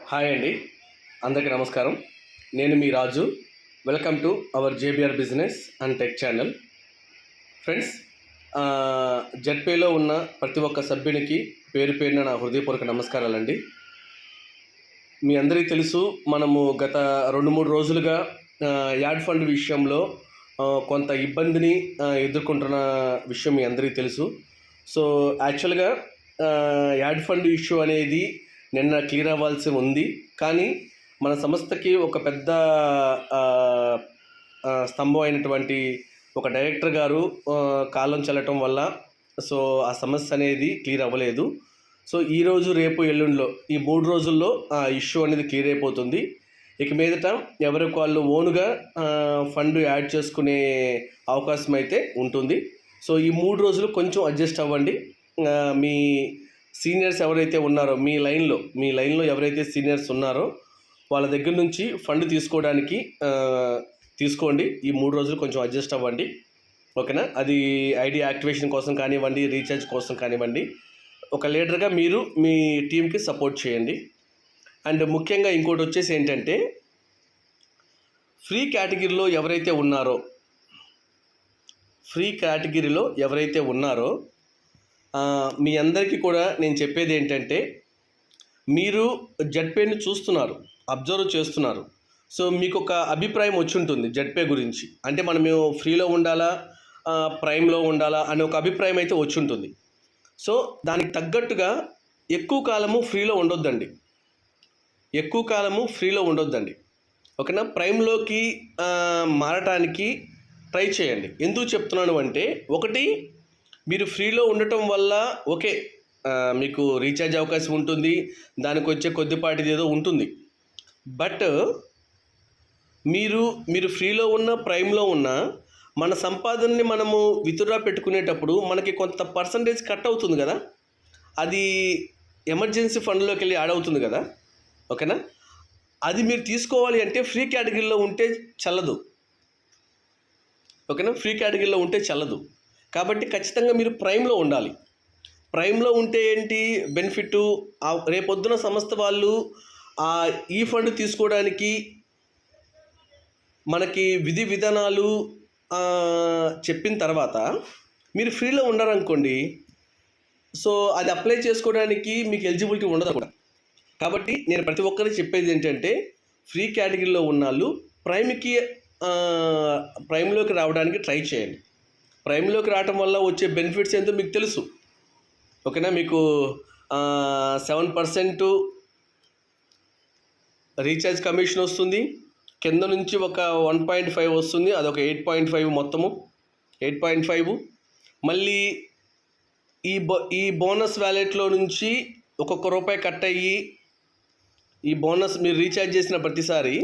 Hi అండి, అందరికీ నమస్కారం. నేను మీ Raju. Welcome to our JBR business and tech channel. Friends, జెడ్పేలో ఉన్న ప్రతి ఒక్క సభ్యునికి పేరు పేరున నా హృదయపూర్వక నమస్కారాలండి. మీ అందరికీ తెలుసు, మనము గత 2-3 రోజులుగా యాడ్ ఫండ్ విషయంలో కొంత ఇబ్బందిని ఎదుర్కొంటున్న విషయం మీ అందరికీ తెలుసు. సో యాక్చువల్గా యాడ్ ఫండ్ ఇష్యూ అనేది నిన్న క్లియర్ అవ్వాల్సి ఉంది. కానీ మన సంస్థకి ఒక పెద్ద స్తంభం అయినటువంటి ఒక డైరెక్టర్ గారు కాలం చెల్లటం వల్ల సో ఆ సమస్య అనేది క్లియర్ అవ్వలేదు. సో ఈరోజు, రేపు, ఎల్లుండిలో ఈ 3 రోజుల్లో ఆ ఇష్యూ అనేది క్లియర్ అయిపోతుంది. ఇక మీదట ఎవరికి వాళ్ళు ఓనుగా ఫండ్ యాడ్ చేసుకునే అవకాశం అయితే ఉంటుంది. సో ఈ 3 రోజులు కొంచెం అడ్జస్ట్ అవ్వండి. మీ సీనియర్స్ ఎవరైతే ఉన్నారో మీ లైన్లో ఎవరైతే సీనియర్స్ ఉన్నారో వాళ్ళ దగ్గర నుంచి ఫండ్ తీసుకోవడానికి తీసుకోండి. ఈ 3 రోజులు కొంచెం అడ్జస్ట్ అవ్వండి, ఓకేనా? అది ఐడి యాక్టివేషన్ కోసం కానివ్వండి, రీఛార్జ్ కోసం కానివ్వండి, ఒక లీడర్గా మీరు మీ టీంకి సపోర్ట్ చేయండి. అండ్ ముఖ్యంగా ఇంకోటి వచ్చేసి ఏంటంటే, ఫ్రీ కేటగిరీలో ఎవరైతే ఉన్నారో మీ అందరికీ కూడా నేను చెప్పేది ఏంటంటే, మీరు జెడ్పేని చూస్తున్నారు, అబ్జర్వ్ చేస్తున్నారు. సో మీకు ఒక అభిప్రాయం వచ్చి ఉంటుంది జెడ్పే గురించి. అంటే మనము ఫ్రీలో ఉండాలా, ప్రైమ్లో ఉండాలా అనే ఒక అభిప్రాయం అయితే వచ్చి ఉంటుంది. సో దానికి తగ్గట్టుగా ఎక్కువ కాలము ఫ్రీలో ఉండొద్దండి, ఓకేనా? ప్రైమ్లోకి మారటానికి ట్రై చేయండి. ఎందుకు చెప్తున్నాను అంటే, ఒకటి, మీరు ఫ్రీలో ఉండటం వల్ల ఓకే, మీకు రీఛార్జ్ అవకాశం ఉంటుంది, దానికి వచ్చే కొద్దిపాటిది ఏదో ఉంటుంది. బట్ మీరు ఫ్రీలో ఉన్న, ప్రైమ్లో ఉన్న మన సంపాదనని మనము విత్డ్రా పెట్టుకునేటప్పుడు మనకి కొంత పర్సంటేజ్ కట్ అవుతుంది కదా, అది ఎమర్జెన్సీ ఫండ్లోకి వెళ్ళి యాడ్ అవుతుంది కదా, ఓకేనా? అది మీరు తీసుకోవాలి అంటే ఫ్రీ కేటగిరీలో ఉంటే చల్లదు, ఓకేనా? ఫ్రీ కేటగిరీలో ఉంటే చల్లదు. కాబట్టి ఖచ్చితంగా మీరు ప్రైమ్లో ఉండాలి. ప్రైమ్లో ఉంటే ఏంటి బెనిఫిట్, రేపొద్దున సంస్థ వాళ్ళు ఈ ఫండ్ తీసుకోవడానికి మనకి విధి విధానాలు చెప్పిన తర్వాత మీరు ఫ్రీలో ఉన్నారనుకోండి, సో అది అప్లై చేసుకోవడానికి మీకు ఎలిజిబిలిటీ ఉండదు కూడా. కాబట్టి నేను ప్రతి ఒక్కరికి చెప్పేది ఏంటంటే, ఫ్రీ కేటగిరీలో ఉన్నాళ్ళు ప్రైమ్లోకి రావడానికి ట్రై చేయండి. ప్రైమ్లోకి రావటం వల్ల వచ్చే బెనిఫిట్స్ ఏంటో మీకు తెలుసు, ఓకేనా? మీకు 7% రీఛార్జ్ కమిషన్ వస్తుంది, కింద నుంచి ఒక 1.5 వస్తుంది, అదొక 8.5, మొత్తము 8.5. మళ్ళీ ఈ బోనస్ వ్యాలెట్లో నుంచి ఒక్కొక్క రూపాయి కట్ అయ్యి, ఈ బోనస్ మీరు రీఛార్జ్ చేసిన ప్రతిసారి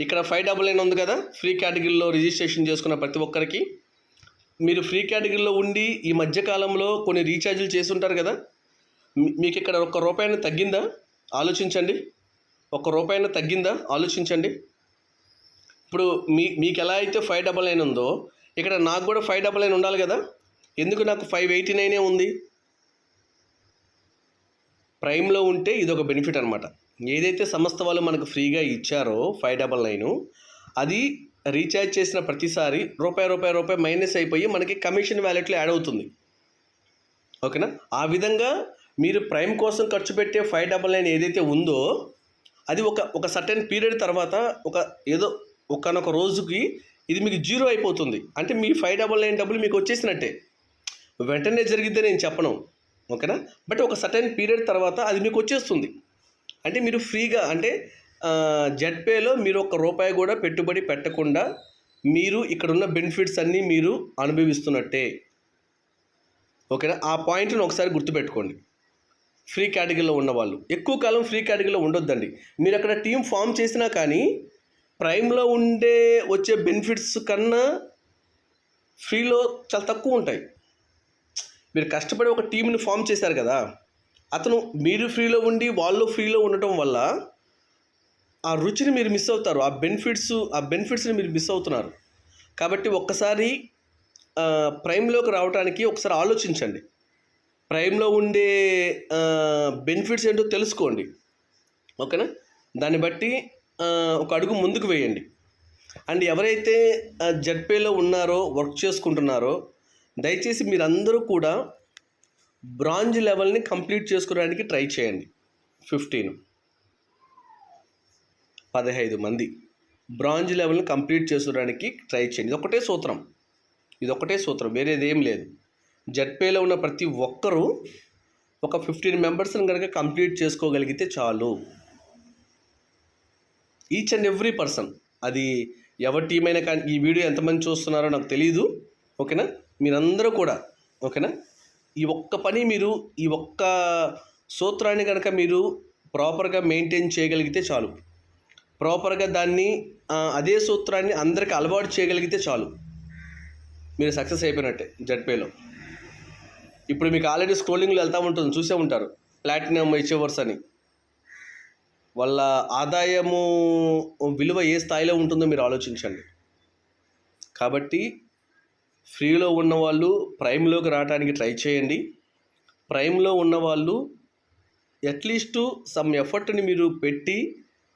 ఇక్కడ 599 ఉంది కదా, ఫ్రీ కేటగిరీలో రిజిస్ట్రేషన్ చేసుకున్న ప్రతి ఒక్కరికి, మీరు ఫ్రీ కేటగిరీలో ఉండి ఈ మధ్యకాలంలో కొన్ని రీఛార్జీలు చేసి ఉంటారు కదా, మీకు ఇక్కడ ₹1 తగ్గిందా ఆలోచించండి. ₹1 తగ్గిందా ఆలోచించండి. ఇప్పుడు మీకు ఎలా అయితే 599 ఉందో, ఇక్కడ నాకు కూడా 599 ఉండాలి కదా. ఎందుకు నాకు 589 ఉంది? ప్రైమ్లో ఉంటే ఇదొక బెనిఫిట్ అనమాట. ఏదైతే సంస్థ వాళ్ళు మనకు ఫ్రీగా ఇచ్చారో 599, అది రీఛార్జ్ చేసిన ప్రతిసారి రూపాయి మైనస్ అయిపోయి మనకి కమిషన్ వ్యాలెట్లో యాడ్ అవుతుంది, ఓకేనా? ఆ విధంగా మీరు ప్రైమ్ కోసం ఖర్చు పెట్టే 599 ఏదైతే ఉందో, అది ఒక సర్టెన్ పీరియడ్ తర్వాత ఒకనొక రోజుకి ఇది మీకు 0 అయిపోతుంది. అంటే మీ 599 డబ్బులు మీకు వచ్చేసినట్టే. వెంటనే జరిగిద్దే నేను చెప్పను, ఓకేనా? బట్ ఒక సర్టెన్ పీరియడ్ తర్వాత అది మీకు వచ్చేస్తుంది. అంటే మీరు ఫ్రీగా, అంటే జెడ్పేలో మీరు ₹1 కూడా పెట్టుబడి పెట్టకుండా మీరు ఇక్కడున్న బెనిఫిట్స్ అన్నీ మీరు అనుభవిస్తున్నట్టే, ఓకేనా? ఆ పాయింట్ను ఒకసారి గుర్తుపెట్టుకోండి. ఫ్రీ కేటగిరీలో ఉన్నవాళ్ళు ఎక్కువ కాలం ఫ్రీ కేటగిరీలో ఉండొద్దండి. మీరు అక్కడ టీం ఫామ్ చేసినా కానీ ప్రైమ్లో వచ్చే బెనిఫిట్స్ కన్నా ఫ్రీలో చాలా తక్కువ ఉంటాయి. మీరు కష్టపడి ఒక టీంని ఫామ్ చేశారు కదా, మీరు ఫ్రీలో ఉండి వాళ్ళు ఫ్రీలో ఉండటం వల్ల ఆ రుచిని మీరు మిస్ అవుతారు, ఆ బెనిఫిట్స్ని మీరు మిస్ అవుతున్నారు. కాబట్టి ఒక్కసారి ప్రైమ్లోకి రావడానికి ఒకసారి ఆలోచించండి. ప్రైమ్లో ఉండే బెనిఫిట్స్ ఏంటో తెలుసుకోండి, ఓకేనా? దాన్ని బట్టి ఒక అడుగు ముందుకు వేయండి. అండ్ ఎవరైతే జెడ్పేలో ఉన్నారో, వర్క్ చేసుకుంటున్నారో, దయచేసి మీరందరూ కూడా బ్రాంజ్ లెవెల్ని కంప్లీట్ చేసుకోవడానికి ట్రై చేయండి. 15 మంది బ్రాంజ్ లెవెల్ని కంప్లీట్ చేసుకోవడానికి ట్రై చేయండి. ఇదొకటే సూత్రం, వేరేది ఏం లేదు. జెడ్పేలో ఉన్న ప్రతి ఒక్కరూ ఒక 15 మెంబర్స్ని కనుక కంప్లీట్ చేసుకోగలిగితే చాలు. ఈచ్ అండ్ ఎవ్రీ పర్సన్, అది ఎవరి టీం అయినా కానీ, ఈ వీడియో ఎంతమంది చూస్తున్నారో నాకు తెలియదు, ఓకేనా? మీరందరూ కూడా, ఓకేనా, ఈ ఒక్క పని మీరు, ఈ ఒక్క సూత్రాన్ని కనుక మీరు ప్రాపర్గా మెయింటైన్ చేయగలిగితే చాలు. ప్రాపర్గా దాన్ని, అదే సూత్రాన్ని అందరికీ అలవాటు చేయగలిగితే చాలు, మీరు సక్సెస్ అయిపోయినట్టే జెడ్పేలో. ఇప్పుడు మీకు ఆల్రెడీ స్క్రోలింగ్లో వెళ్తూ ఉంటుంది, చూసే ఉంటారు, ప్లాటినం అచీవర్స్ అని. వాళ్ళ ఆదాయము విలువ ఏ స్థాయిలో ఉంటుందో మీరు ఆలోచించండి. కాబట్టి ఫ్రీలో ఉన్నవాళ్ళు ప్రైమ్లోకి రావడానికి ట్రై చేయండి. ప్రైమ్లో ఉన్నవాళ్ళు అట్లీస్ట్ సమ్ ఎఫర్ట్ని మీరు పెట్టి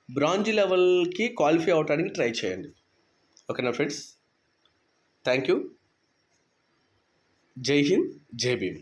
బ్రాంజ్ లెవెల్కి క్వాలిఫై అవడానికి ట్రై చేయండి. ఓకేనా ఫ్రెండ్స్? Thank you. జై హింద్, జై భీమ్.